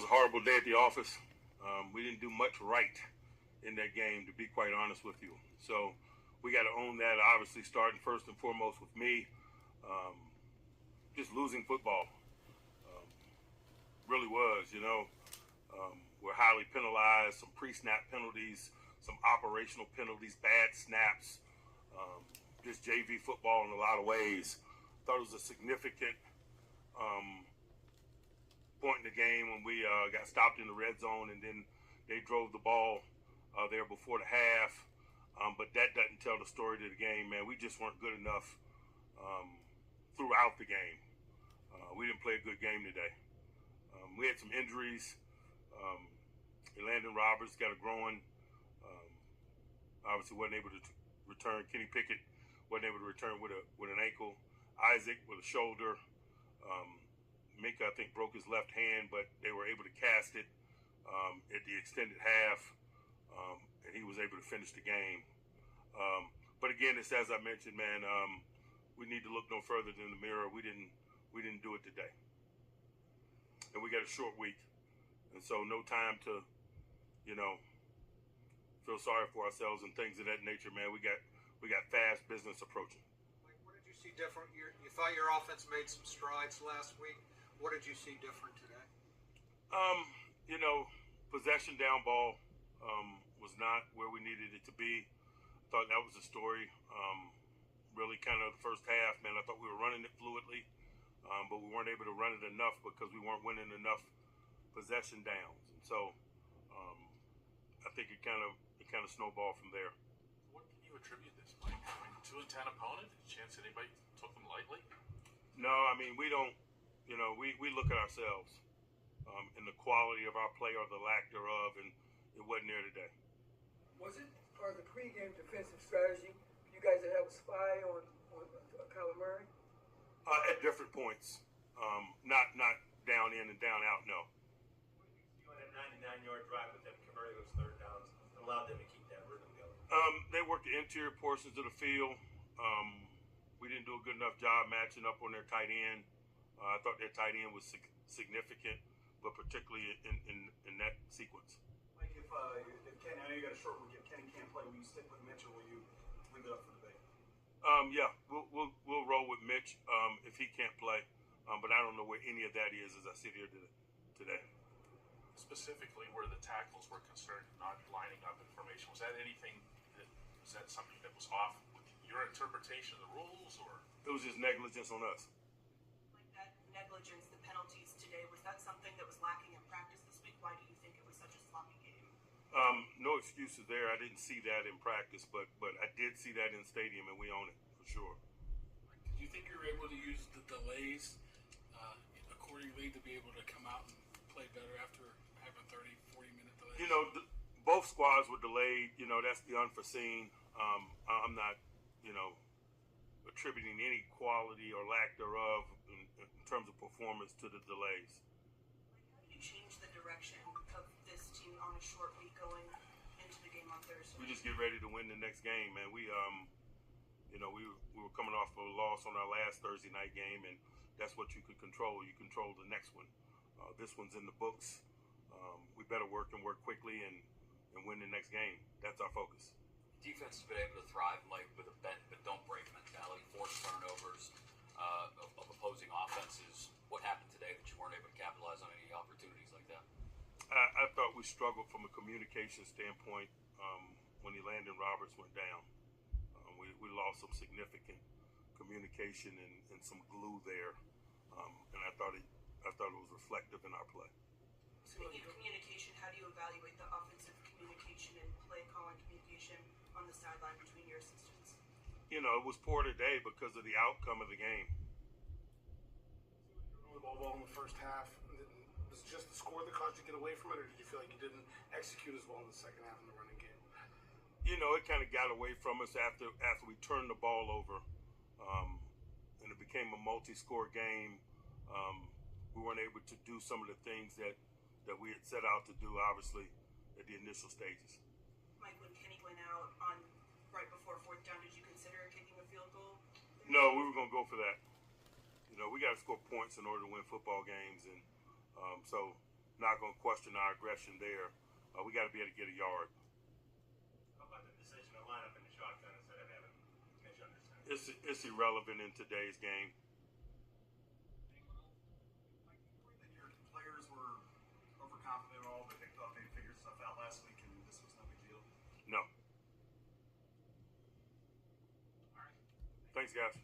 a horrible day at the office. We didn't do much right in that game, to be quite honest with you. So we got to own that, obviously, starting first and foremost with me. Just losing football really was, we're highly penalized, some pre-snap penalties, some operational penalties, bad snaps, just JV football in a lot of ways. Thought it was a significant point in the game when we got stopped in the red zone, and then they drove the ball there before the half. But that doesn't tell the story to the game, man. We just weren't good enough throughout the game. We didn't play a good game today. We had some injuries. Landon Roberts got a groin. Obviously wasn't able to return. Kenny Pickett wasn't able to return with an ankle. Isaac with a shoulder. Minka, I think, broke his left hand, but they were able to cast it at the extended half, and he was able to finish the game. But again, it's as I mentioned, man. We need to look no further than the mirror. We didn't do it today, and we got a short week, and so no time to, feel sorry for ourselves and things of that nature, man. We got fast business approaching. Mike, what did you see different? You thought your offense made some strides last week. What did you see different today? Possession down ball was not where we needed it to be. Thought that was the story. Really kind of the first half, man. I thought we were running it fluidly, but we weren't able to run it enough because we weren't winning enough possession downs. And so I think it kind of snowballed from there. What can you attribute this, Mike? 2-10 opponent? Any chance anybody took them lightly? No, we don't. We look at ourselves and the quality of our play or the lack thereof, and it wasn't there today. Was it part of the pregame defensive strategy? You guys that have a spy on Kyler Murray? At different points, not down in and down out. No. You had a 99-yard drive with them converting those third downs and allowed them to keep that rhythm going. They worked the interior portions of the field. We didn't do a good enough job matching up on their tight end. I thought their tight end was significant, but particularly in that sequence. Mike, if Kenny, I know you got a short week. If Kenny can't play, will you stick with Mitch or will you leave it up for debate? Yeah, we'll roll with Mitch if he can't play, but I don't know where any of that is as I sit here today. Specifically, where the tackles were concerned, not lining up in formation, was that something that was off with your interpretation of the rules, or it was just negligence on us? Like that negligence, the penalties today, was that something that was lacking in practice this week? Why do you think it was such a sloppy game? No excuses there. I didn't see that in practice, but I did see that in stadium, and we own it for sure. Do you think you were able to use the delays accordingly to be able to come out and play better after having 30, 40-minute delays? Both squads were delayed. That's the unforeseen. I'm not, attributing any quality or lack thereof in terms of performance to the delays. How did you change the direction of this team on a short week going into the game on Thursday? We just get ready to win the next game, man. We were coming off of a loss on our last Thursday night game, and that's what you could control. You control the next one. This one's in the books. We better work quickly and win the next game. That's our focus. Defense has been able to thrive, Mike, with a bend but don't break mentality, forced turnovers of opposing offenses. What happened today that you weren't able to capitalize on any opportunities like that? I thought we struggled from a communication standpoint when Landon Roberts went down. We lost some significant communication and some glue there, and I thought it was reflective in our play. Speaking of communication, how do you evaluate the offensive communication and play calling communication on the sideline between your assistants? It was poor today because of the outcome of the game. The ball well in the first half. Was it just the score that caused you to get away from it, or did you feel like you didn't execute as well in the second half in the running game? It kind of got away from us after we turned the ball over, and it became a multi-score game. We weren't able to do some of the things that we had set out to do, obviously, at the initial stages. Mike, when Kenny went out on right before fourth down, did you consider kicking a field goal? No, we were going to go for that. We got to score points in order to win football games, and so not going to question our aggression there. We got to be able to get a yard. How about the decision to line up in the shotgun instead of having Mitch under center? It's irrelevant in today's game. That your players were overconfident at all, but they thought they figured stuff out last week and this was no big deal? No. All right. Thanks, guys.